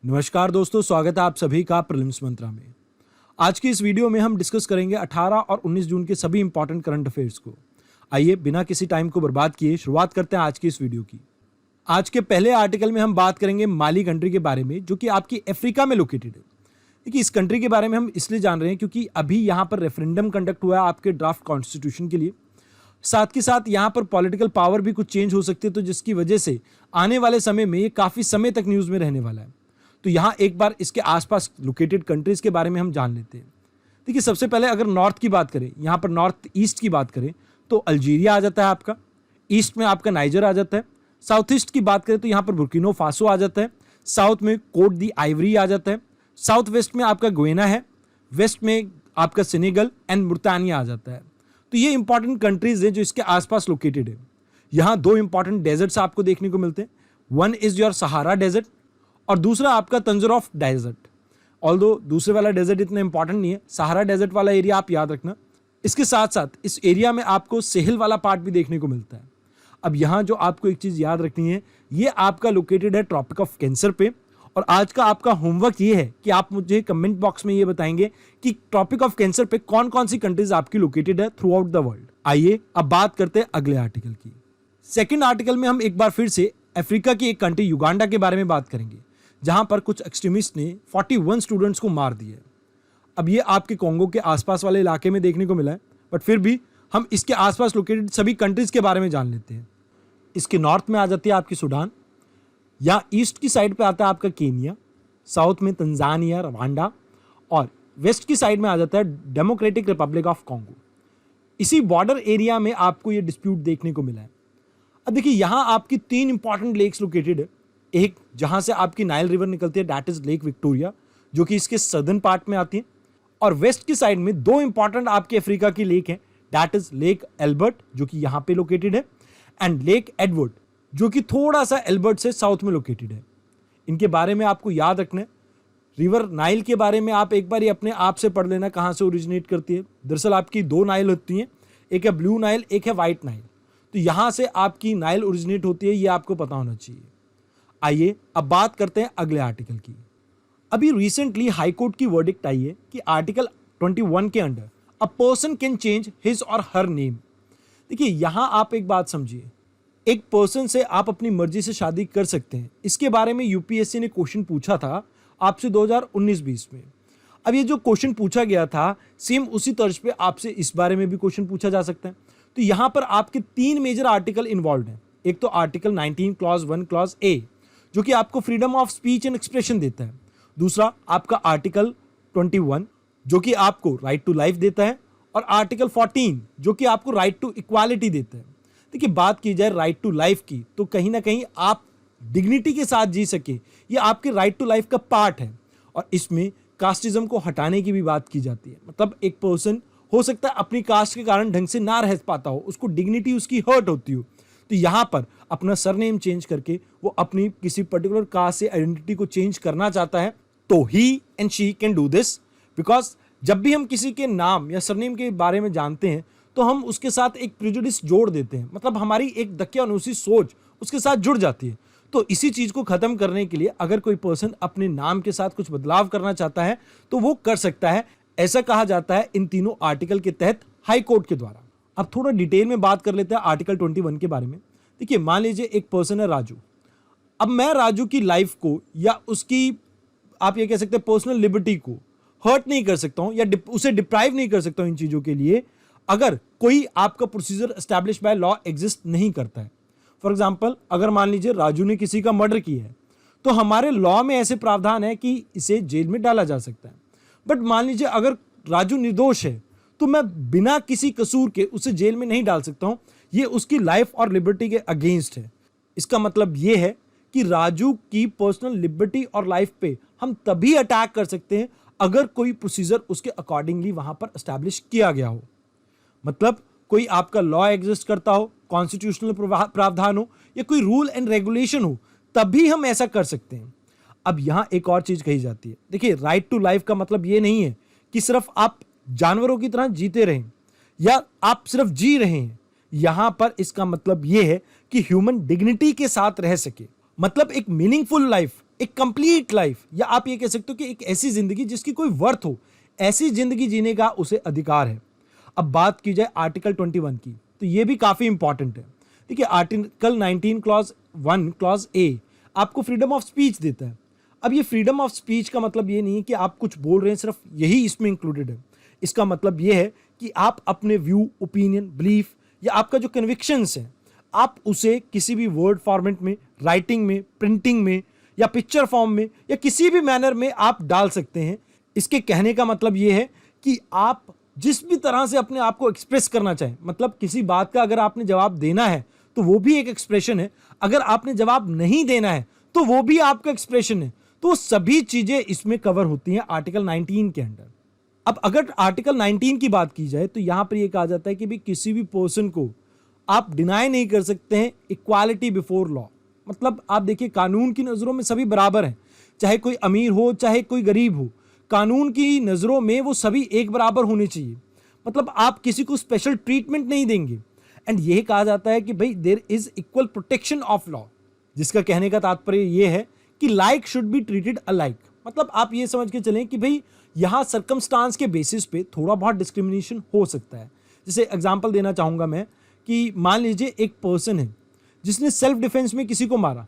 नमस्कार दोस्तों, स्वागत है आप सभी का प्रीलिम्स मंत्रा में। आज की इस वीडियो में हम डिस्कस करेंगे 18 और 19 जून के सभी इंपॉर्टेंट करंट अफेयर्स को। आइए बिना किसी टाइम को बर्बाद किए शुरुआत करते हैं आज की इस वीडियो की। आज के पहले आर्टिकल में हम बात करेंगे माली कंट्री के बारे में, जो कि आपकी अफ्रीका में लोकेटेड है। देखिए, इस कंट्री के बारे में हम इसलिए जान रहे हैं क्योंकि अभी यहाँ पर रेफरेंडम कंडक्ट हुआ है आपके ड्राफ्ट कॉन्स्टिट्यूशन के लिए। साथ के साथ यहाँ पर पॉलिटिकल पावर भी कुछ चेंज हो सकती है, तो जिसकी वजह से आने वाले समय में ये काफ़ी समय तक न्यूज़ में रहने वाला है। तो यहाँ एक बार इसके आसपास लोकेटेड कंट्रीज़ के बारे में हम जान लेते हैं। देखिए, सबसे पहले अगर नॉर्थ की बात करें, यहाँ पर नॉर्थ ईस्ट की बात करें तो अल्जीरिया आ जाता है आपका, ईस्ट में आपका नाइजर आ जाता है। साउथ ईस्ट की बात करें तो यहाँ पर बुर्किनो फासो आ जाता है, साउथ में कोट दी आइवरी आ जाता है, साउथ वेस्ट में आपका गुएना है, वेस्ट में आपका सेनेगल एंड मुर्तानिया आ जाता है। तो ये इंपॉर्टेंट कंट्रीज हैं जो इसके आसपास लोकेटेड है। यहाँ दो इंपॉर्टेंट डेजर्ट्स आपको देखने को मिलते हैं। One is your Sahara desert और दूसरा आपका तंजर ऑफ डेजर्ट। ऑल्दो दूसरे वाला डेजर्ट इतना इंपॉर्टेंट नहीं है, सहारा डेजर्ट वाला एरिया आप याद रखना। इसके साथ साथ इस एरिया में आपको सेहल वाला पार्ट भी देखने को मिलता है। अब यहाँ जो आपको एक चीज़ याद रखनी है, ये आपका लोकेटेड है ट्रॉपिक ऑफ कैंसर पे। और आज का आपका होमवर्क ये है कि आप मुझे कमेंट बॉक्स में ये बताएंगे कि ट्रॉपिक ऑफ कैंसर पे कौन कौन सी कंट्रीज आपकी लोकेटेड है थ्रू आउट द वर्ल्ड। आइए अब बात करते हैं अगले आर्टिकल की। सेकेंड आर्टिकल में हम एक बार फिर से अफ्रीका की एक कंट्री युगांडा के बारे में बात करेंगे, जहां पर कुछ एक्सट्रीमिस्ट ने 41 स्टूडेंट्स को मार दिया। अब ये आपके कोंगो के आसपास वाले इलाके में देखने को मिला है, बट फिर भी हम इसके आसपास लोकेटेड सभी कंट्रीज के बारे में जान लेते हैं। इसके नॉर्थ में आ जाती है आपकी सूडान, या ईस्ट की साइड पे आता है आपका केनिया, साउथ में तंजानिया, रवांडा, और वेस्ट की साइड में आ जाता है डेमोक्रेटिक रिपब्लिक ऑफ कॉन्गो। इसी बॉर्डर एरिया में आपको ये डिस्प्यूट देखने को मिला है। अब देखिए, यहाँ आपकी तीन इंपॉर्टेंट लेक्स लोकेटेड है। एक जहाँ से आपकी नाइल रिवर निकलती है, दैट इज लेक विक्टोरिया, जो कि इसके सदर्न पार्ट में आती है। और वेस्ट की साइड में दो इंपॉर्टेंट आपके अफ्रीका की लेक हैं, दैट इज लेक एल्बर्ट, जो कि यहाँ पे लोकेटेड है, एंड लेक एडवर्ड, जो कि थोड़ा सा एल्बर्ट से साउथ में लोकेटेड है। इनके बारे में आपको याद रखना है। रिवर नाइल के बारे में आप एक बार ये अपने आप से पढ़ लेना कहाँ से ओरिजिनेट करती है। दरअसल आपकी दो नाइल होती हैं, एक है ब्लू नाइल, एक है वाइट नाइल। तो यहाँ से आपकी नाइल ओरिजिनेट होती है, ये आपको पता होना चाहिए। आइए अब बात करते हैं अगले आर्टिकल की। अभी रिसेंटली हाई कोर्ट की वर्डिक्ट आई है कि आर्टिकल 21 के under a person can change his और हर नेम। देखिए, यहां आप एक बात समझिए, एक पर्सन से आप अपनी मर्जी से शादी कर सकते हैं। इसके बारे में यूपीएससी ने क्वेश्चन पूछा था आपसे 2019-20 में। अब ये जो क्वेश्चन पूछा गया था, सेम उसी तर्ज पे आपसे इस बारे में भी क्वेश्चन पूछा जा सकता है। तो यहां पर आपके तीन मेजर आर्टिकल इन्वॉल्व हैं। एक तो आर्टिकल 19 क्लॉज 1 क्लॉज ए, जो कि आपको freedom of speech and expression देता है। दूसरा आपका आर्टिकल 21, जो कि आपको राइट टू लाइफ देता है, और आर्टिकल 14, जो कि आपको राइट टू इक्वालिटी देता है। देखिए, बात की जाए राइट टू लाइफ की, तो कहीं ना कहीं आप डिग्निटी के साथ जी सके, ये आपके राइट टू लाइफ का पार्ट है। और इसमें कास्टिज्म को हटाने की भी बात की जाती है। मतलब एक पर्सन हो सकता है अपनी कास्ट के कारण ढंग से ना रह पाता हो, उसको डिग्निटी उसकी हर्ट होती हो, तो यहाँ पर अपना सरनेम चेंज करके वो अपनी किसी पर्टिकुलर कास्ट से आइडेंटिटी को चेंज करना चाहता है, तो ही and she can do this. Because जब भी हम किसी के नाम या सरनेम के बारे में जानते हैं, तो हम उसके साथ एक प्रेजुडिस जोड़ देते हैं। मतलब हमारी एक दकियानुसी सोच उसके साथ जुड़ जाती है। तो इसी चीज़ को ख़त्म करने के लिए अगर कोई पर्सन अपने नाम के साथ कुछ बदलाव करना चाहता है, तो वो कर सकता है। ऐसा कहा जाता है इन तीनों आर्टिकल के तहत हाई कोर्ट के द्वारा। अब थोड़ा डिटेल में बात कर लेते हैं आर्टिकल 21 के बारे में। देखिए, मान लीजिए एक पर्सन है राजू। अब मैं राजू की लाइफ को या उसकी आप ये कह सकते हैं पर्सनल लिबर्टी को हर्ट नहीं कर सकता हूं, या उसे डिप्राइव नहीं कर सकता हूं इन चीज़ों के लिए, अगर कोई आपका procedure establish by law exist नहीं करता है। फॉर एग्जाम्पल, अगर मान लीजिए राजू ने किसी का मर्डर किया है, तो हमारे लॉ में ऐसे प्रावधान है कि इसे जेल में डाला जा सकता है। बट मान लीजिए अगर राजू निर्दोष है, तो मैं बिना किसी कसूर के उसे जेल में नहीं डाल सकता हूं। ये उसकी लाइफ और लिबर्टी के अगेंस्ट है। इसका मतलब ये है कि राजू की पर्सनल लिबर्टी और लाइफ पे हम तभी अटैक कर सकते हैं अगर कोई प्रोसीजर उसके अकॉर्डिंगली वहां पर एस्टैब्लिश किया गया हो। मतलब कोई आपका लॉ एग्जिस्ट करता हो, कॉन्स्टिट्यूशनल प्रावधान हो, या कोई रूल एंड रेगुलेशन हो, तभी हम ऐसा कर सकते हैं। अब यहां एक और चीज कही जाती है। देखिए, राइट टू लाइफ का मतलब ये नहीं है कि सिर्फ आप जानवरों की तरह जीते रहें या आप सिर्फ जी रहे हैं। यहां पर इसका मतलब यह है कि ह्यूमन डिग्निटी के साथ रह सके। मतलब एक मीनिंगफुल लाइफ एक कंप्लीट लाइफ, या आप ये कह सकते हो कि एक ऐसी जिंदगी जिसकी कोई वर्थ हो, ऐसी जिंदगी जीने का उसे अधिकार है। अब बात की जाए आर्टिकल 21 की, तो ये भी काफी इंपॉर्टेंट है। देखिए, आर्टिकल 19 क्लॉज 1 क्लॉज ए आपको फ्रीडम ऑफ स्पीच देता है। अब ये फ्रीडम ऑफ स्पीच का मतलब ये नहीं है कि आप कुछ बोल रहे हैं सिर्फ यही इसमें इंक्लूडेड है। इसका मतलब ये है कि आप अपने व्यू, ओपिनियन, बिलीफ या आपका जो कन्विक्शंस है, आप उसे किसी भी वर्ड फॉर्मेट में, राइटिंग में, प्रिंटिंग में या पिक्चर फॉर्म में या किसी भी मैनर में आप डाल सकते हैं। इसके कहने का मतलब ये है कि आप जिस भी तरह से अपने आप को एक्सप्रेस करना चाहें, मतलब किसी बात का अगर आपने जवाब देना है तो वो भी एक एक्सप्रेशन है, अगर आपने जवाब नहीं देना है तो वो भी आपका एक्सप्रेशन है। तो सभी चीजें इसमें कवर होती हैं आर्टिकल 19 के अंडर। अब अगर आर्टिकल 19 की बात की जाए तो यहां पर यह कहा जाता है कि भी किसी भी पर्सन को आप डिनाई नहीं कर सकते हैं इक्वालिटी बिफोर लॉ। मतलब आप देखिए, कानून की नजरों में सभी बराबर हैं, चाहे कोई अमीर हो चाहे कोई गरीब हो, कानून की नजरों में वो सभी एक बराबर होने चाहिए। मतलब आप किसी को स्पेशल ट्रीटमेंट नहीं देंगे। एंड यह कहा जाता है कि भाई there is equal protection of law, जिसका कहने का तात्पर्य यह है कि like should be treated alike. मतलब आप ये समझ के चलें कि भाई यहां सर्कमस्टांस के बेसिस पे थोड़ा बहुत डिस्क्रिमिनेशन हो सकता है। जैसे एग्जांपल देना चाहूंगा मैं कि मान लीजिए एक पर्सन है जिसने सेल्फ डिफेंस में किसी को मारा,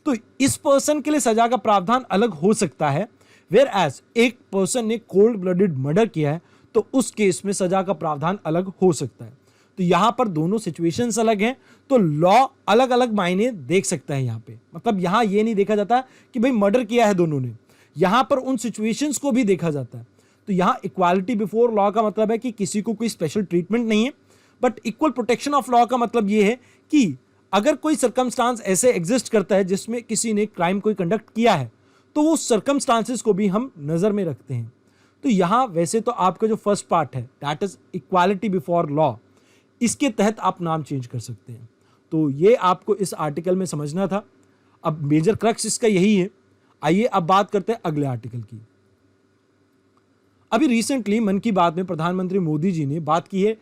तो इस पर्सन के लिए सजा का प्रावधान अलग हो सकता है। वेयर एज एक पर्सन ने कोल्ड ब्लडेड मर्डर किया है तो उस केस में सजा का प्रावधान अलग हो सकता है। तो यहां पर दोनों सिचुएशंस अलग हैं, तो लॉ अलग अलग मायने देख सकता है। यहां पे मतलब यहां ये नहीं देखा जाता कि भाई मर्डर किया है दोनों ने, यहां पर उन सिचुएशंस को भी देखा जाता है। तो यहां इक्वालिटी बिफोर लॉ का मतलब है कि किसी को कोई स्पेशल ट्रीटमेंट नहीं है, but equal protection of law का मतलब यह है कि अगर कोई सर्कमस्टांस ऐसे एग्जिस्ट करता है जिसमें किसी ने क्राइम कोई कंडक्ट किया है तो वो सर्कमस्टांसेस को भी हम नजर में रखते हैं। तो यहां वैसे तो आपका जो फर्स्ट पार्ट है that is equality before law, इसके तहत आप नाम चेंज कर सकते हैं। तो ये आपको इस आर्टिकल में समझना था। अब मेजर क्रक्स इसका यही है। आइए अब बात करते हैं अगले आर्टिकल की। अभी रिसेंटली मन की बात में प्रधानमंत्री मोदी जी ने बात की है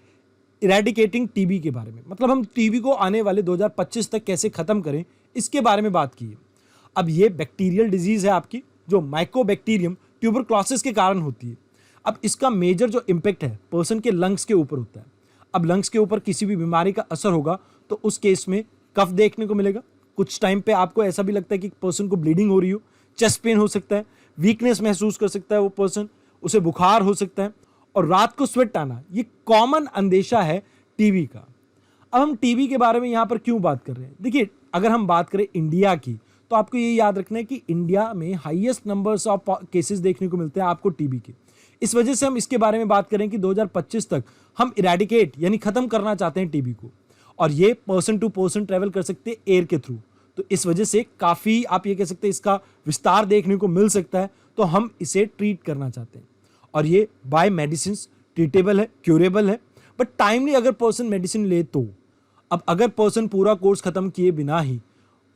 इरेडिकेटिंग टीबी के बारे में। मतलब हम टीबी को आने वाले 2025 तक कैसे खत्म करें, इसके बारे में बात की है। अब ये बैक्टीरियल डिजीज है आपकी, जो माइकोबैक्टीरियम ट्यूबरक्लोसिस के कारण होती है। अब इसका मेजर जो इम्पैक्ट है पर्सन के लंग्स के ऊपर होता है। अब लंग्स के ऊपर किसी भी बीमारी का असर होगा तो उस केस में कफ देखने को मिलेगा। कुछ टाइम पे आपको ऐसा भी लगता है कि पर्सन को ब्लीडिंग हो रही हो, चेस्ट पेन हो सकता है, वीकनेस महसूस कर सकता है वो पर्सन, उसे बुखार हो सकता है और रात को स्वेट आना। ये कॉमन अंदेशा है टीबी का। अब हम टीबी के बारे में यहाँ पर क्यों बात कर रहे हैं? देखिए, अगर हम बात करें इंडिया की तो आपको ये याद रखना है कि इंडिया में हाईएस्ट नंबर्स ऑफ केसेस देखने को मिलते हैं आपको टीबी के। इस वजह से हम इसके बारे में बात करें कि 2025 तक हम इरेडिकेट यानी खत्म करना चाहते हैं टीबी को, और ये पर्सन टू पर्सन ट्रेवल कर सकते हैं एयर के थ्रू। तो इस वजह से काफ़ी आप ये कह सकते हैं इसका विस्तार देखने को मिल सकता है। तो हम इसे ट्रीट करना चाहते हैं और ये बाय मेडिसिन ट्रीटेबल है, क्यूरेबल है, बट टाइमली अगर पर्सन मेडिसिन ले तो। अब अगर पर्सन पूरा कोर्स खत्म किए बिना ही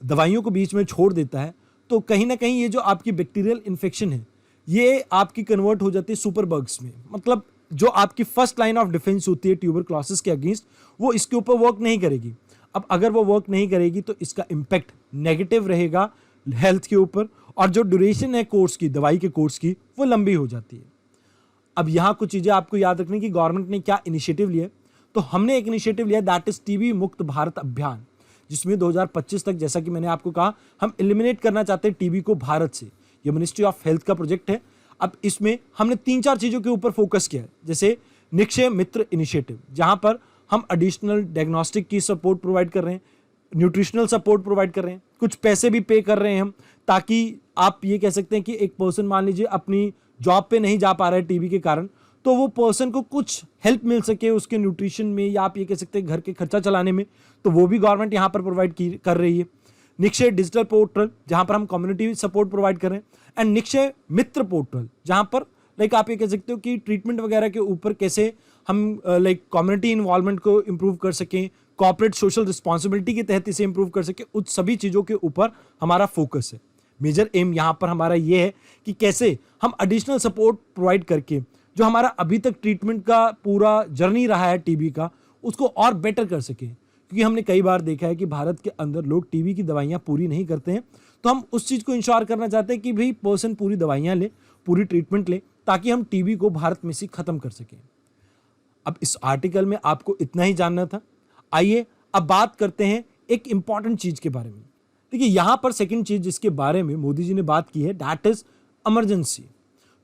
दवाइयों को बीच में छोड़ देता है तो कहीं ना कहीं ये जो आपकी बैक्टीरियल इन्फेक्शन है ये आपकी कन्वर्ट हो जाती है सुपर बग्स में। मतलब जो आपकी फर्स्ट लाइन ऑफ डिफेंस होती है ट्यूबरक्लोसिस के अगेंस्ट, वो इसके ऊपर वर्क नहीं करेगी। अब अगर वो वर्क नहीं करेगी तो इसका इम्पैक्ट नेगेटिव रहेगा हेल्थ के ऊपर, और जो ड्यूरेशन है कोर्स की, दवाई के कोर्स की, वो लंबी हो जाती है। अब यहाँ कुछ चीज़ें आपको याद रखनी कि गवर्नमेंट ने क्या इनिशिएटिव लिया। तो हमने एक इनिशिएटिव लिया दैट इज टीबी मुक्त भारत अभियान, जिसमें 2025 तक, जैसा कि मैंने आपको कहा, हम एलिमिनेट करना चाहते हैं टीबी को भारत से। ये मिनिस्ट्री ऑफ हेल्थ का प्रोजेक्ट है। अब इसमें हमने 3-4 चीज़ों के ऊपर फोकस किया है, जैसे निक्षय मित्र इनिशिएटिव, जहाँ पर हम एडिशनल डायग्नोस्टिक की सपोर्ट प्रोवाइड कर रहे हैं, न्यूट्रिशनल सपोर्ट प्रोवाइड कर रहे हैं, कुछ पैसे भी पे कर रहे हैं हम, ताकि आप ये कह सकते हैं कि एक पर्सन मान लीजिए अपनी जॉब पे नहीं जा पा रहा है टीबी के कारण, तो वो पर्सन को कुछ हेल्प मिल सके उसके न्यूट्रिशन में, या आप ये कह सकते हैं घर के खर्चा चलाने में, तो वो भी गवर्नमेंट यहाँ पर प्रोवाइड कर रही है। निक्षय डिजिटल पोर्टल, जहाँ पर हम कम्युनिटी सपोर्ट प्रोवाइड कर रहे हैं, एंड निक्षय मित्र पोर्टल, जहाँ पर लाइक आप ये कह सकते हो कि ट्रीटमेंट वगैरह के ऊपर कैसे हम लाइक कम्युनिटी इन्वॉल्वमेंट को इम्प्रूव कर सकें, कॉर्पोरेट सोशल रिस्पॉन्सिबिलिटी के तहत इसे इम्प्रूव कर सकें, उस सभी चीज़ों के ऊपर हमारा फोकस है। मेजर एम यहाँ पर हमारा ये है कि कैसे हम एडिशनल सपोर्ट प्रोवाइड करके जो हमारा अभी तक ट्रीटमेंट का पूरा जर्नी रहा है टीबी का, उसको और बेटर कर सकें। क्योंकि हमने कई बार देखा है कि भारत के अंदर लोग टीबी की दवाइयाँ पूरी नहीं करते हैं, तो हम उस चीज़ को इंश्योर करना चाहते हैं कि भाई पर्सन पूरी दवाइयाँ ले, पूरी ट्रीटमेंट ले, ताकि हम टीबी को भारत में से खत्म कर सकें। अब इस आर्टिकल में आपको इतना ही जानना था। आइए अब बात करते हैं एक इंपॉर्टेंट चीज के बारे में। देखिए यहां पर सेकंड चीज जिसके बारे में मोदी जी ने बात की है, दैट इज इमरजेंसी।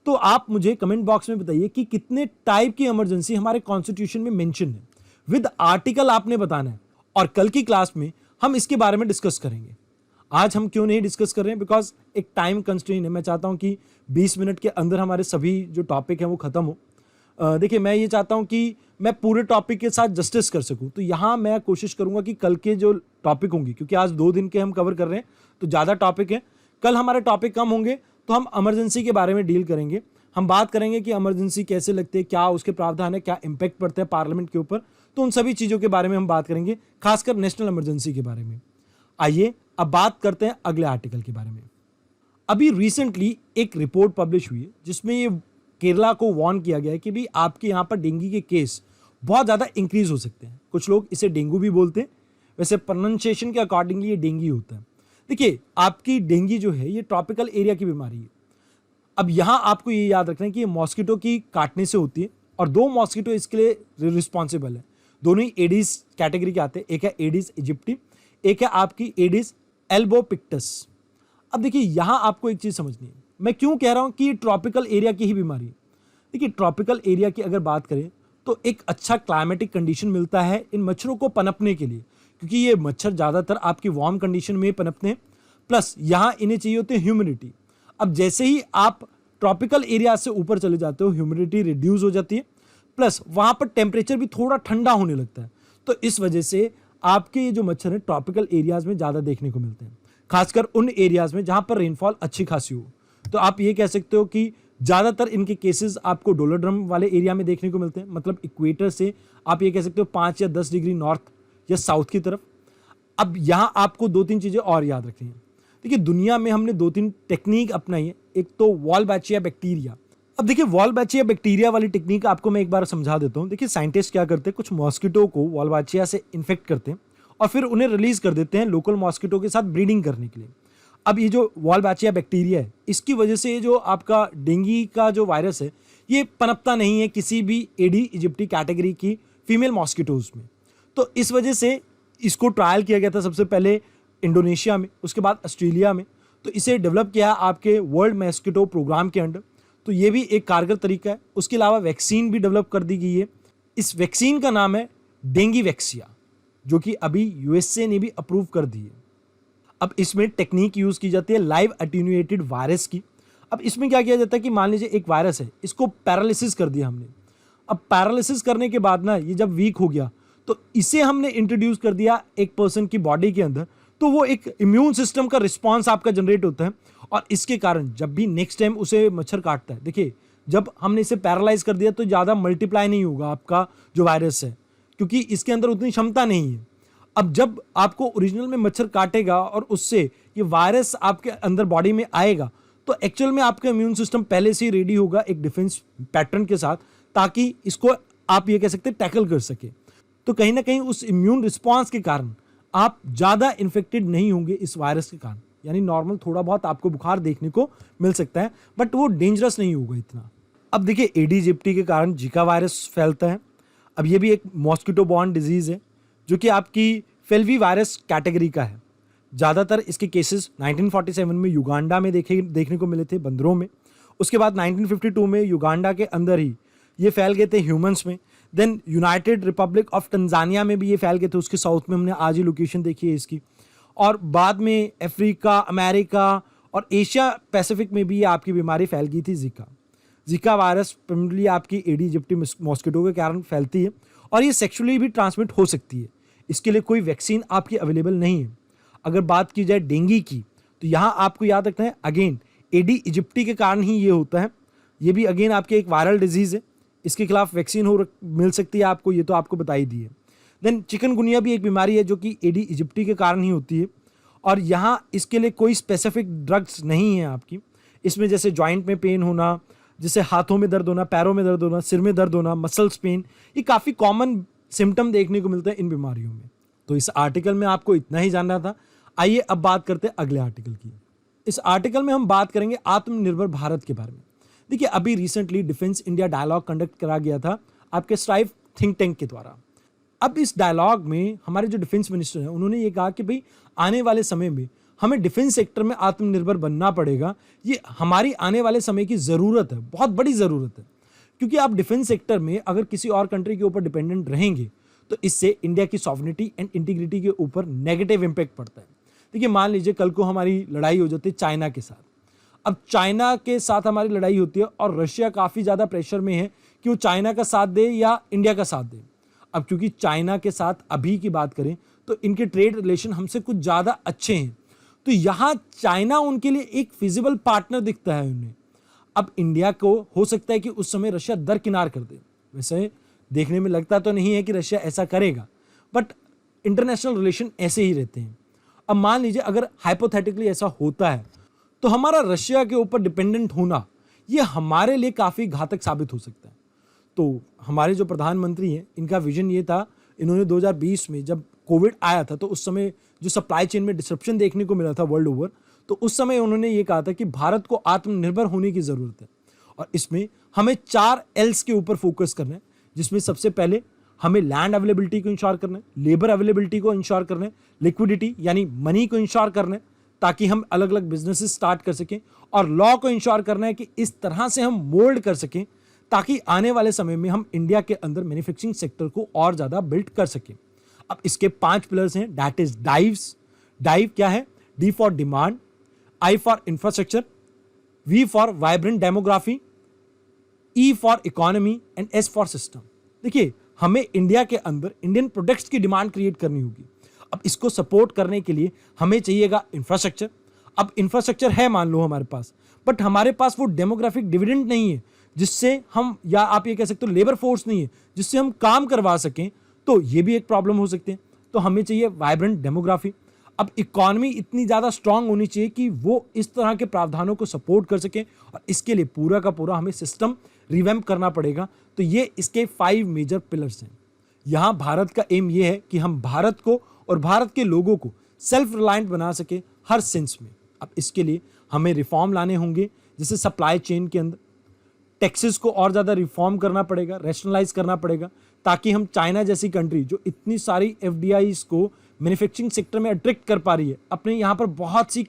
तो आप मुझे कमेंट बॉक्स में बताइए कि कितने टाइप की इमरजेंसी हमारे कॉन्स्टिट्यूशन में मेंशन है। विद आर्टिकल आपने बताना है, और कल की क्लास में हम इसके बारे में डिस्कस करेंगे। आज हम क्यों नहीं डिस्कस कर रहे हैं, बिकॉज एक टाइम कंस्ट्रेंट है। मैं चाहता हूं कि 20 मिनट के अंदर हमारे सभी जो टॉपिक हैं वो खत्म हो। देखिए मैं ये चाहता हूं कि मैं पूरे टॉपिक के साथ जस्टिस कर सकूं, तो यहां मैं कोशिश करूंगा कि कल के जो टॉपिक होंगे, क्योंकि आज 2 दिन के हम कवर कर रहे हैं तो ज़्यादा टॉपिक है, कल हमारे टॉपिक कम होंगे, तो हम इमरजेंसी के बारे में डील करेंगे। हम बात करेंगे कि इमरजेंसी कैसे लगती है, क्या उसके प्रावधान है, क्या इंपैक्ट पड़ता है पार्लियामेंट के ऊपर, तो उन सभी चीज़ों के बारे में हम बात करेंगे, खासकर नेशनल इमरजेंसी के बारे में। आइए अब बात करते हैं अगले आर्टिकल के बारे में। अभी रिसेंटली एक रिपोर्ट पब्लिश हुई है जिसमें ये केरला को वार्न किया गया है कि भाई आपके यहाँ पर डेंगू के केस बहुत ज़्यादा इंक्रीज हो सकते हैं। कुछ लोग इसे डेंगू भी बोलते हैं, वैसे प्रोनाउंसिएशन के अकॉर्डिंगली ये डेंगू होता है। देखिए आपकी डेंगू जो है ये ट्रॉपिकल एरिया की बीमारी है। अब यहाँ आपको ये याद रखना है कि ये मॉस्किटो की काटने से होती है, और 2 मॉस्किटो इसके लिए रिस्पॉन्सिबल है। दोनों ही एडिस कैटेगरी के आते हैं, एक है एडिस इजिप्टी, एक है आपकी एडिस एल्बोपिक्टस। अब देखिए यहाँ आपको एक चीज़ समझनी है, मैं क्यों कह रहा हूँ कि ये ट्रॉपिकल एरिया की ही बीमारी है। देखिए ट्रॉपिकल एरिया की अगर बात करें तो एक अच्छा क्लाइमेटिक कंडीशन मिलता है इन मच्छरों को पनपने के लिए, क्योंकि ये मच्छर ज़्यादातर आपकी वार्म कंडीशन में पनपते हैं, प्लस यहाँ इन्हें चाहिए होती है ह्यूमिडिटी। अब जैसे ही आप ट्रॉपिकल एरिया से ऊपर चले जाते हो, ह्यूमिडिटी रिड्यूस हो जाती है, प्लस वहाँ पर टेम्परेचर भी थोड़ा ठंडा होने लगता है। तो इस वजह से आपके ये जो मच्छर हैं ट्रॉपिकल एरियाज़ में ज़्यादा देखने को मिलते हैं, खासकर उन एरियाज़ में जहाँ पर रेनफॉल अच्छी खासी हो। तो आप ये कह सकते हो कि ज़्यादातर इनके केसेस आपको डोलोड्रम वाले एरिया में देखने को मिलते हैं, मतलब इक्वेटर से आप ये कह सकते हो 5 या 10 डिग्री नॉर्थ या साउथ की तरफ। अब यहाँ आपको 2-3 चीज़ें और याद रखनी है। देखिए दुनिया में हमने 2-3 टेक्निक अपनाई है। एक तो वॉलबैचिया बैक्टीरिया। अब देखिए वॉलबैचिया बैक्टीरिया वाली टेक्निक आपको मैं एक बार समझा देता हूँ। देखिए साइंटिस्ट क्या करते हैं, कुछ मॉस्किटो को वॉलबैचिया से इन्फेक्ट करते हैं और फिर उन्हें रिलीज कर देते हैं लोकल मॉस्किटो के साथ ब्रीडिंग करने के लिए। अब ये जो वॉलबैचिया बैक्टीरिया है, इसकी वजह से जो आपका डेंगू का जो वायरस है ये पनपता नहीं है किसी भी एडी इजिप्टी कैटेगरी की फीमेल मॉस्किटोज में। तो इस वजह से इसको ट्रायल किया गया था सबसे पहले इंडोनेशिया में, उसके बाद ऑस्ट्रेलिया में। तो इसे डेवलप किया आपके वर्ल्ड मॉस्किटो प्रोग्राम के अंडर। तो ये भी एक कारगर तरीका है। उसके अलावा वैक्सीन भी डेवलप कर दी गई है। इस वैक्सीन का नाम है डेंगू वैक्सिया, जो कि अभी यूएसए ने भी अप्रूव कर दी है। अब इसमें टेक्निक यूज़ की जाती है लाइव अटेन्यूएटेड वायरस की। अब इसमें क्या किया जाता है कि मान लीजिए एक वायरस है, इसको पैरालिसिस कर दिया हमने। अब पैरालिसिस करने के बाद ना ये जब वीक हो गया तो इसे हमने इंट्रोड्यूस कर दिया एक पर्सन की बॉडी के अंदर। तो वो एक इम्यून सिस्टम का रिस्पॉन्स आपका जनरेट होता है, और इसके कारण जब भी नेक्स्ट टाइम उसे मच्छर काटता है, देखिए जब हमने इसे पैरालाइज कर दिया तो ज़्यादा मल्टीप्लाई नहीं होगा आपका जो वायरस है, क्योंकि इसके अंदर उतनी क्षमता नहीं है। अब जब आपको ओरिजिनल में मच्छर काटेगा और उससे ये वायरस आपके अंदर बॉडी में आएगा, तो एक्चुअल में आपका इम्यून सिस्टम पहले से ही रेडी होगा एक डिफेंस पैटर्न के साथ, ताकि इसको आप ये कह सकते हैं टैकल कर सके। तो कहीं ना कहीं उस इम्यून रिस्पॉन्स के कारण आप ज़्यादा इन्फेक्टेड नहीं होंगे इस वायरस के कारण। यानी नॉर्मल थोड़ा बहुत आपको बुखार देखने को मिल सकता है, बट वो डेंजरस नहीं होगा इतना। अब देखिए एडी इजिप्टी के कारण जीका वायरस फैलता है। अब ये भी एक मॉस्किटो बॉर्न डिजीज़ है जो कि आपकी फेल्वी वायरस कैटेगरी का है। ज़्यादातर इसके केसेस 1947 में युगांडा में देखने को मिले थे, बंदरों में। उसके बाद 1952 में युगांडा के अंदर ही ये फैल गए थे ह्यूमंस में। Then United Republic of Tanzania में भी ये फैल गए थे, उसके साउथ में हमने आज ही लोकेशन देखी है इसकी। और बाद में अफ्रीका, अमेरिका और एशिया पैसिफिक में भी ये आपकी बीमारी फैल गई थी, जीका वायरस प्राइमरीली आपकी एडी इजिप्टी मॉस्किटो के कारण फैलती है, और ये सेक्सुअली भी ट्रांसमिट हो सकती है। इसके लिए कोई वैक्सीन आपकी अवेलेबल नहीं है। अगर बात की जाए डेंगू की, तो यहाँ आपको याद रखना है अगेन एडी इजिप्टी के कारण ही ये होता है। ये भी अगेन आपके एक वायरल डिजीज़ है, इसके खिलाफ वैक्सीन मिल सकती है आपको, ये तो आपको बताई दी है। देन चिकनगुनिया भी एक बीमारी है जो कि एडी इजिप्टी के कारण ही होती है, और यहाँ इसके लिए कोई स्पेसिफिक ड्रग्स नहीं है आपकी। इसमें जैसे जॉइंट में पेन होना, जैसे हाथों में दर्द होना, पैरों में दर्द होना, सिर में दर्द होना, मसल्स पेन, ये काफ़ी कॉमन सिम्टम देखने को मिलते हैं इन बीमारियों में। तो इस आर्टिकल में आपको इतना ही जानना था। आइए अब बात करते हैं अगले आर्टिकल की। इस आर्टिकल में हम बात करेंगे आत्मनिर्भर भारत के बारे में। देखिए, अभी recently defence India dialogue conduct करा गया था आपके स्ट्राइव थिंक टैंक के द्वारा। अब इस डायलॉग में हमारे जो डिफेंस मिनिस्टर हैं उन्होंने ये कहा कि भाई आने वाले समय में हमें डिफेंस सेक्टर में आत्मनिर्भर बनना पड़ेगा। ये हमारी आने वाले समय की ज़रूरत है, बहुत बड़ी ज़रूरत है, क्योंकि आप डिफेंस सेक्टर में अगर किसी और कंट्री के ऊपर डिपेंडेंट रहेंगे तो इससे इंडिया की सॉवरेनिटी एंड इंटीग्रिटी के ऊपर नेगेटिव इंपैक्ट पड़ता है। देखिए, मान लीजिए कल को हमारी लड़ाई हो जाती है चाइना के साथ। अब चाइना के साथ हमारी लड़ाई होती है और रशिया काफ़ी ज़्यादा प्रेशर में है कि वो चाइना का साथ दे या इंडिया का साथ दे। अब क्योंकि चाइना के साथ अभी की बात करें तो इनके ट्रेड रिलेशन हमसे कुछ ज़्यादा अच्छे हैं, तो यहाँ चाइना उनके लिए एक फिजिबल पार्टनर दिखता है उन्हें। अब इंडिया को हो सकता है कि उस समय रशिया दरकिनार कर दे। वैसे देखने में लगता तो नहीं है कि रशिया ऐसा करेगा, बट इंटरनेशनल रिलेशन ऐसे ही रहते हैं। अब मान लीजिए अगर हाइपोथेटिकली ऐसा होता है तो हमारा रशिया के ऊपर डिपेंडेंट होना ये हमारे लिए काफ़ी घातक साबित हो सकता है। तो हमारे जो प्रधानमंत्री हैं इनका विजन ये था, इन्होंने 2020 में जब कोविड आया था तो उस समय जो सप्लाई चेन में डिसरप्शन देखने को मिला था वर्ल्ड ओवर, तो उस समय उन्होंने ये कहा था कि भारत को आत्मनिर्भर होने की ज़रूरत है और इसमें हमें 4 L's के ऊपर फोकस करना है, जिसमें सबसे पहले हमें लैंड अवेलेबिलिटी को इंश्योर करना है, लेबर अवेलेबिलिटी को इंश्योर करना है, लिक्विडिटी यानी मनी को इंश्योर करना है ताकि हम अलग अलग बिजनेसेस स्टार्ट कर सकें, और लॉ को इंश्योर करना है कि इस तरह से हम मोल्ड कर सकें ताकि आने वाले समय में हम इंडिया के अंदर मैन्युफैक्चरिंग सेक्टर को और ज़्यादा बिल्ड कर सकें। अब इसके 5 पिलर्स हैं, दैट इज डाइव्स। डाइव क्या है? D for demand, I for infrastructure, V for vibrant demography, E for economy and S for system. देखिए, हमें इंडिया के अंदर इंडियन प्रोडक्ट्स की डिमांड क्रिएट करनी होगी। अब इसको सपोर्ट करने के लिए हमें चाहिएगा इंफ्रास्ट्रक्चर। अब इंफ्रास्ट्रक्चर है मान लो हमारे पास, बट हमारे पास वो डेमोग्राफिक डिविडेंड नहीं है जिससे हम, या आप ये कह सकते हो लेबर फोर्स नहीं है जिससे हम काम करवा सकें, तो ये भी एक प्रॉब्लम हो सकती है। तो हमें चाहिए वाइब्रेंट डेमोग्राफी। अब इकॉनमी इतनी ज़्यादा स्ट्रांग होनी चाहिए कि वो इस तरह के प्रावधानों को सपोर्ट कर सके, और इसके लिए पूरा का पूरा हमें सिस्टम रिवैम्प करना पड़ेगा। तो ये इसके 5 मेजर पिलर्स हैं। यहाँ भारत का एम ये है कि हम भारत को और भारत के लोगों को सेल्फ रिलायंट बना सके हर सेंस में। अब इसके लिए हमें रिफॉर्म लाने होंगे, जैसे सप्लाई चेन के अंदर टैक्सेस को और ज़्यादा रिफॉर्म करना पड़ेगा, रैशनलाइज करना पड़ेगा, ताकि हम चाइना जैसी कंट्री जो इतनी सारी FDIs को मैन्युफैक्चरिंग सेक्टर में अट्रैक्ट कर पा रही है, अपने यहाँ पर बहुत सी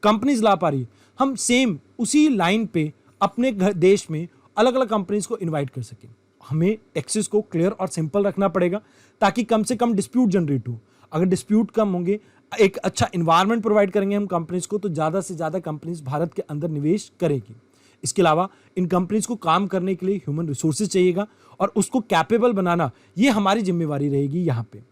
कंपनीज ला पा रही है, हम सेम उसी लाइन पे अपने देश में अलग अलग कंपनीज को इन्वाइट कर सकें। हमें टैक्सेस को क्लियर और सिंपल रखना पड़ेगा ताकि कम से कम डिस्प्यूट जनरेट हो। अगर डिस्प्यूट कम होंगे, एक अच्छा इन्वायरमेंट प्रोवाइड करेंगे हम कंपनीज को, तो ज़्यादा से ज़्यादा कंपनीज भारत के अंदर निवेश करेगी। इसके अलावा इन कंपनीज को काम करने के लिए ह्यूमन रिसोर्सेज चाहिएगा और उसको कैपेबल बनाना ये हमारी जिम्मेवारी रहेगी यहाँ पे।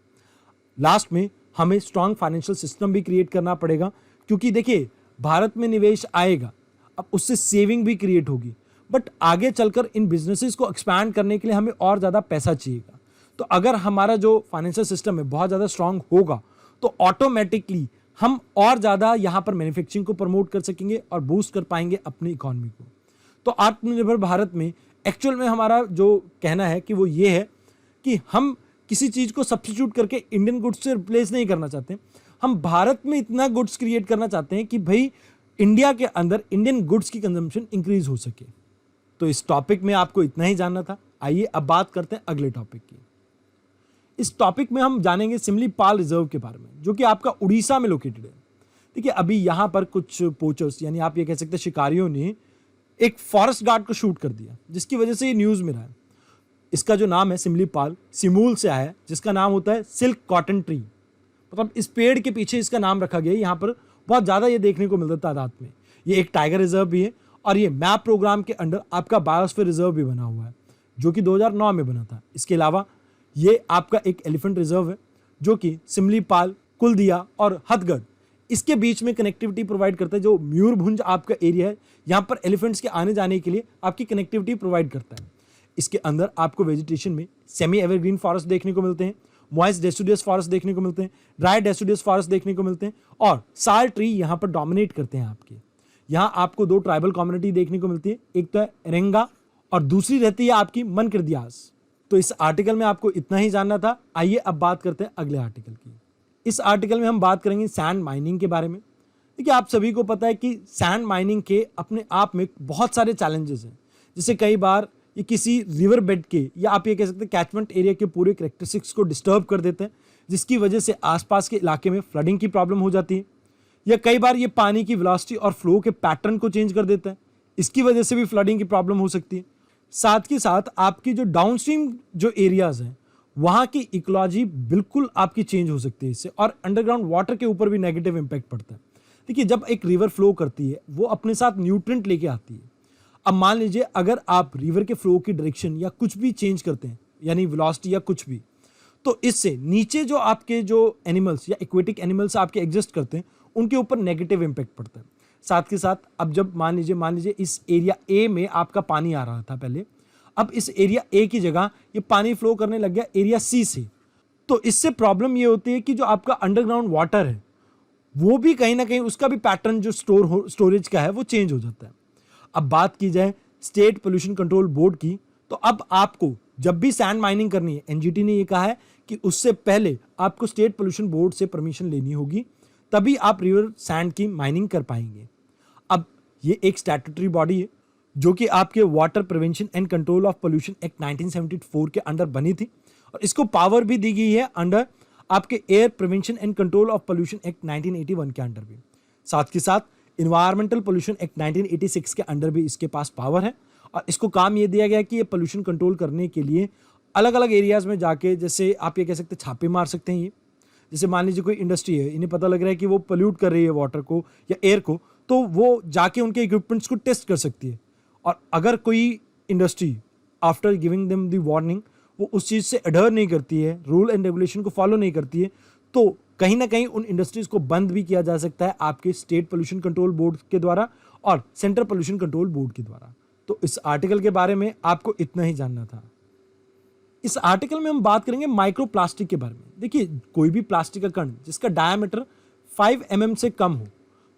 लास्ट में हमें स्ट्रांग फाइनेंशियल सिस्टम भी क्रिएट करना पड़ेगा, क्योंकि देखिए भारत में निवेश आएगा, अब उससे सेविंग भी क्रिएट होगी, बट आगे चलकर इन बिजनेसेस को एक्सपैंड करने के लिए हमें और ज़्यादा पैसा चाहिएगा। तो अगर हमारा जो फाइनेंशियल सिस्टम है बहुत ज़्यादा स्ट्रांग होगा तो ऑटोमेटिकली हम और ज़्यादा यहाँ पर मैन्युफैक्चरिंग को प्रमोट कर सकेंगे और बूस्ट कर पाएंगे अपनी इकॉनमी को। तो आत्मनिर्भर भारत में एक्चुअल में हमारा जो कहना है कि वो ये है कि हम किसी चीज़ को सब्स्टिट्यूट करके इंडियन गुड्स से रिप्लेस नहीं करना चाहते। हम भारत में इतना गुड्स क्रिएट करना चाहते हैं कि भाई इंडिया के अंदर इंडियन गुड्स की कंजम्पशन इंक्रीज हो सके। तो इस टॉपिक में आपको इतना ही जानना था। आइए अब बात करते हैं अगले टॉपिक की। इस टॉपिक में हम जानेंगे सिमलीपाल रिजर्व के बारे में, जो कि आपका उड़ीसा में लोकेटेड है। देखिए, अभी यहाँ पर कुछ पोचर्स यानी आप ये कह सकते हैं शिकारियों ने एक फॉरेस्ट गार्ड को शूट कर दिया, जिसकी वजह से ये न्यूज़ में रहा है। इसका जो नाम है सिमलीपाल, सिमूल से आया है, जिसका नाम होता है सिल्क कॉटन ट्री। मतलब इस पेड़ के पीछे इसका नाम रखा गया है। यहाँ पर बहुत ज़्यादा ये देखने को मिलता है तादाद में। ये एक टाइगर रिजर्व भी है और ये मैप प्रोग्राम के अंडर आपका बायोस्फीयर रिजर्व भी बना हुआ है, जो कि 2009 में बना था। इसके अलावा ये आपका एक एलिफेंट रिजर्व है, जो कि सिमलीपाल, कुलदिया और हथगढ़ इसके बीच में कनेक्टिविटी प्रोवाइड करता है। जो मयूरभंज आपका एरिया है, यहाँ पर एलिफेंट्स के आने जाने के लिए आपकी कनेक्टिविटी प्रोवाइड करता है। इसके अंदर आपको वेजिटेशन में सेमी एवरग्रीन फॉरेस्ट देखने को मिलते हैं, मॉइस्ट डेसिडुअस फॉरेस्ट देखने को मिलते हैं, ड्राई डेसिडुअस फॉरेस्ट देखने को मिलते हैं, और साल ट्री यहाँ पर डोमिनेट करते हैं आपके। यहाँ आपको 2 ट्राइबल कम्युनिटी देखने को मिलती है, एक तो है एरेंगा और दूसरी रहती है आपकी मनकृदियास। तो इस आर्टिकल में आपको इतना ही जानना था। आइए अब बात करते हैं अगले आर्टिकल की। इस आर्टिकल में हम बात करेंगे सैंड माइनिंग के बारे में। देखिए आप सभी को पता है कि सैंड माइनिंग के अपने आप में बहुत सारे चैलेंजेस हैं, जैसे कई बार ये किसी रिवर बेड के या आप ये कह सकते हैं कैचमेंट एरिया के पूरे कैरेक्टरिस्टिक्स को डिस्टर्ब कर देते हैं, जिसकी वजह से आसपास के इलाके में फ्लडिंग की प्रॉब्लम हो जाती है। या कई बार ये पानी की वेलोसिटी और फ्लो के पैटर्न को चेंज कर देता है, इसकी वजह से भी फ्लडिंग की प्रॉब्लम हो सकती है। साथ ही साथ आपकी जो डाउनस्ट्रीम जो एरियाज हैं वहाँ की इकोलॉजी बिल्कुल आपकी चेंज हो सकती है इससे, और अंडरग्राउंड वाटर के ऊपर भी नेगेटिव इम्पैक्ट पड़ता है। देखिए जब एक रिवर फ्लो करती है वो अपने साथ न्यूट्रिएंट लेके आती है। अब मान लीजिए अगर आप रिवर के फ्लो की डायरेक्शन या कुछ भी चेंज करते हैं, यानी वेलोसिटी या कुछ भी, तो इससे नीचे जो आपके जो एनिमल्स या एक्वेटिक एनिमल्स आपके एग्जिस्ट करते हैं उनके ऊपर नेगेटिव इम्पैक्ट पड़ता है। साथ के साथ अब जब मान लीजिए इस एरिया ए में आपका पानी आ रहा था पहले, अब इस एरिया ए की जगह ये पानी फ्लो करने लग गया एरिया सी से, तो इससे प्रॉब्लम ये होती है कि जो आपका अंडरग्राउंड वाटर है वो भी कहीं ना कहीं उसका भी पैटर्न जो स्टोरेज का है वो चेंज हो जाता है। अब बात की जाए स्टेट पोल्यूशन कंट्रोल बोर्ड की, तो अब आपको जब भी सैंड माइनिंग करनी है, एनजीटी ने ये कहा है कि उससे पहले आपको स्टेट पोल्यूशन बोर्ड से परमिशन लेनी होगी, तभी आप रिवर सैंड की माइनिंग कर पाएंगे। अब ये एक स्टैट्यूटरी बॉडी है जो कि आपके water prevention and control of pollution act 1974 के अंडर बनी थी, और इसको पावर भी दी गई है अंडर आपके air prevention and control of pollution act 1981 के अंडर भी। साथ के साथ इन्वायरमेंटल पोल्यूशन एक्ट 1986 के अंडर भी इसके पास पावर है, और इसको काम ये दिया गया कि ये पोल्यूशन कंट्रोल करने के लिए अलग अलग एरियाज में जाके, जैसे आप ये कह सकते हैं छापे मार सकते हैं। ये जैसे मान लीजिए कोई इंडस्ट्री है, इन्हें पता लग रहा है कि वो पोल्यूट कर रही है वाटर को या एयर को, तो वो जाके उनके इक्विपमेंट्स को टेस्ट कर सकती है, और अगर कोई industry after giving them the warning वो उस चीज़ से अडर नहीं करती है, रूल एंड रेगुलेशन को फॉलो नहीं करती है, तो कहीं ना कहीं उन इंडस्ट्रीज को बंद भी किया जा सकता है आपके स्टेट पोल्यूशन कंट्रोल बोर्ड के द्वारा और सेंट्रल पोल्यूशन कंट्रोल बोर्ड के द्वारा। तो इस आर्टिकल के बारे में आपको इतना ही जानना था। इस आर्टिकल में हम बात करेंगे माइक्रो प्लास्टिक के बारे में। देखिए कोई भी प्लास्टिक का कण जिसका डायमीटर 5 mm से कम हो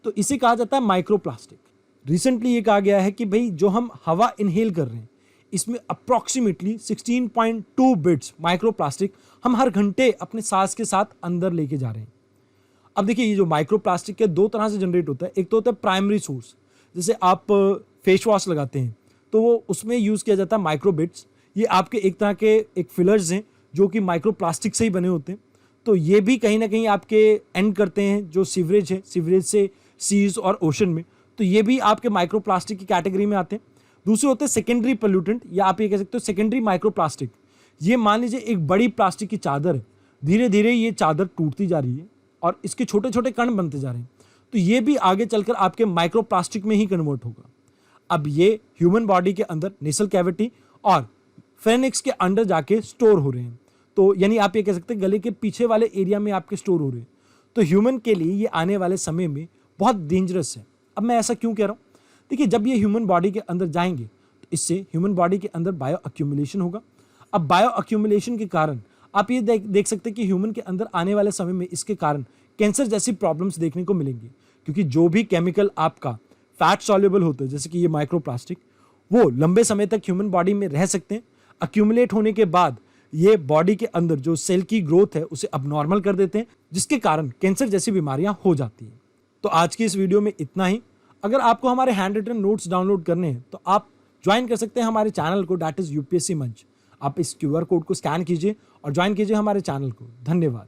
तो इसे कहा जाता है माइक्रो प्लास्टिक। रिसेंटली ये कहा गया है कि भाई जो हम हवा इनहेल कर रहे हैं इसमें अप्रॉक्सीमेटली 16.2 बिट्स माइक्रो प्लास्टिक हम हर घंटे अपने सांस के साथ अंदर लेके जा रहे हैं। अब देखिए ये जो माइक्रो प्लास्टिक है दो तरह से जनरेट होता है। एक तो होता है प्राइमरी सोर्स, जैसे आप फेस वॉश लगाते हैं तो वो उसमें यूज़ किया जाता है माइक्रो बिट्स। ये आपके एक तरह के एक फिलर्स हैं जो कि माइक्रो प्लास्टिक से ही बने होते हैं। तो ये भी कहीं ना कहीं आपके एंड करते हैं जो सीवरेज है, सीवरेज से सीज और ओशन में, तो ये भी आपके माइक्रो प्लास्टिक की कैटेगरी में आते हैं। दूसरे होते हैं सेकेंडरी पोल्यूटेंट, या आप ये कह सकते हो सेकेंडरी माइक्रो प्लास्टिक। ये मान लीजिए एक बड़ी प्लास्टिक की चादर है, धीरे धीरे ये चादर टूटती जा रही है और इसके छोटे छोटे कण बनते जा रहे हैं, तो ये भी आगे चलकर आपके माइक्रो प्लास्टिक में ही कन्वर्ट होगा। अब ये ह्यूमन बॉडी के अंदर नेसल कैविटी और फेनिक्स के अंदर जाके स्टोर हो रहे हैं, तो यानी आप ये कह सकते हैं गले के पीछे वाले एरिया में आपके स्टोर हो रहे हैं। तो ह्यूमन के लिए ये आने वाले समय में बहुत डेंजरस है। अब मैं ऐसा क्यों कह रहा हूँ, देखिए जब ये ह्यूमन बॉडी के अंदर जाएंगे तो इससे ह्यूमन बॉडी के अंदर बायो अक्यूमुलेशन होगा। अब बायो अक्यूमुलेशन के कारण आप ये देख सकते हैं कि ह्यूमन के अंदर आने वाले समय में इसके कारण कैंसर जैसी प्रॉब्लम्स देखने को मिलेंगी, क्योंकि जो भी केमिकल आपका फैट सॉल्युबल होता है जैसे कि ये माइक्रो प्लास्टिक, वो लंबे समय तक ह्यूमन बॉडी में रह सकते हैं। अक्यूमुलेट होने के बाद ये बॉडी के अंदर जो सेल की ग्रोथ है उसे अबनॉर्मल कर देते हैं, जिसके कारण कैंसर जैसी बीमारियां हो जाती हैं। तो आज की इस वीडियो में इतना ही। अगर आपको हमारे हैंड रिटन नोट्स डाउनलोड करने हैं तो आप ज्वाइन कर सकते हैं हमारे चैनल को, दैट इज यूपीएससी मंच। आप इस QR कोड को स्कैन कीजिए और ज्वाइन कीजिए हमारे चैनल को। धन्यवाद।